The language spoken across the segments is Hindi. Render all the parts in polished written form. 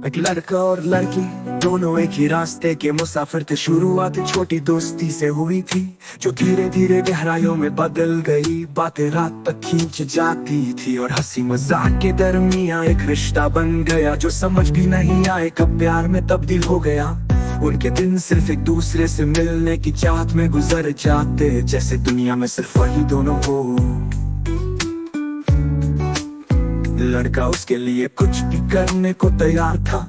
एक लड़का और लड़की दोनों एक ही रास्ते के मुसाफिर थे। शुरुआत छोटी दोस्ती से हुई थी जो धीरे धीरे गहराइयों में बदल गई। बातें रात तक खींच जाती थी और हंसी मजाक के दरमियां एक रिश्ता बन गया जो समझ भी नहीं आए कब प्यार में तब्दील हो गया। उनके दिन सिर्फ एक दूसरे से मिलने की चाहत में गुजर जाते, जैसे दुनिया में सिर्फ वही दोनों हो। लड़का उसके लिए कुछ भी करने को तैयार था,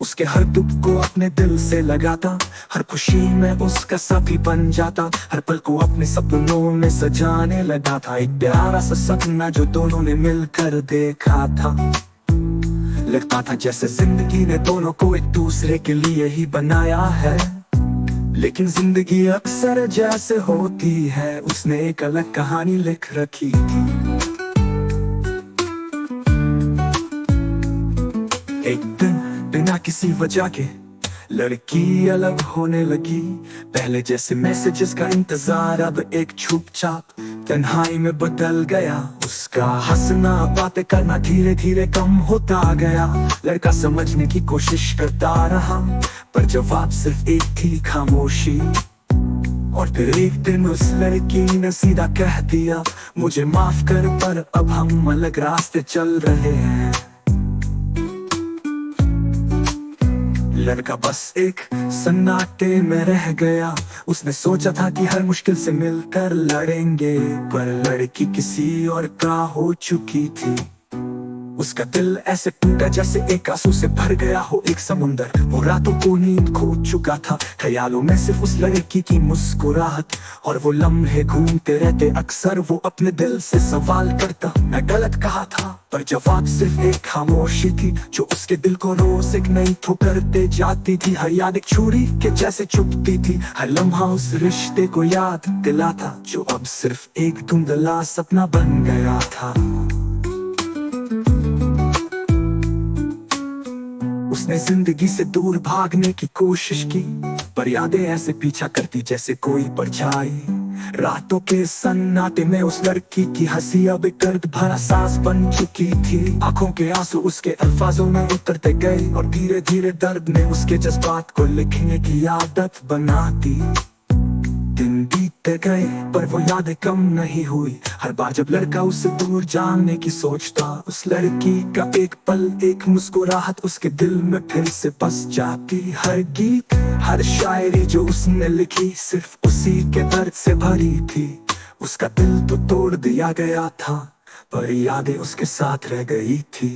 उसके हर दुख को अपने दिल से लगाता, हर खुशी में उसका साथी बन जाता, हर पल को अपने सपनों में सजाने लगा था। एक प्यारा सा सपना जो दोनों ने मिलकर देखा था। लगता था जैसे जिंदगी ने दोनों को एक दूसरे के लिए ही बनाया है, लेकिन जिंदगी अक्सर जैसे होती है उसने एक अलग कहानी लिख रखी थी। एक दिन बिना किसी वजह के लड़की अलग होने लगी। पहले जैसे मैसेजेस का इंतजार अब एक छुपछाप तन्हाई में बदल गया। उसका हंसना बातें करना धीरे धीरे कम होता गया। लड़का समझने की कोशिश करता रहा पर जवाब सिर्फ एक थी, खामोशी। और फिर एक दिन उस लड़की ने सीधा कह दिया, मुझे माफ कर पर अब हम अलग रास्ते चल रहे हैं। लड़का बस एक सन्नाटे में रह गया। उसने सोचा था कि हर मुश्किल से मिलकर लड़ेंगे, पर लड़की किसी और का हो चुकी थी। उसका दिल ऐसे टूटा जैसे एक आंसू से भर गया हो एक समुंदर। वो रातों को नींद खो चुका था, ख्यालों में सिर्फ उस लड़की की मुस्कुराहट और वो लम्हे घूमते रहते। अक्सर वो अपने दिल से सवाल करता, मैं गलत कहा था, पर जवाब सिर्फ एक खामोशी थी जो उसके दिल को रोज एक नई ठोकर दे जाती थी। हर याद एक छुरी के जैसे चुभती थी, हर लम्हा उस रिश्ते को याद दिलाता जो अब सिर्फ एक धुंधला सपना बन गया था। उसने जिंदगी से दूर भागने की कोशिश की, पर यादें ऐसे पीछा करती जैसे कोई परछाई। रातों के सन्नाटे में उस लड़की की हंसी अब एक दर्द भरा सांस बन चुकी थी। आंखों के आंसू उसके अल्फाजों में उतरते गए और धीरे धीरे दर्द ने उसके जज्बात को लिखने की आदत बना दी। दिन बीतते गए पर वो यादें कम नहीं हुई। हर बार जब लड़का उससे दूर जाने की सोचता, उस लड़की का एक पल एक मुस्कुराहट उसके दिल में फिर से बस जाती। हर गीत हर शायरी जो उसने लिखी सिर्फ उसी के दर्द से भरी थी। उसका दिल तो तोड़ दिया गया था पर यादें उसके साथ रह गई थी।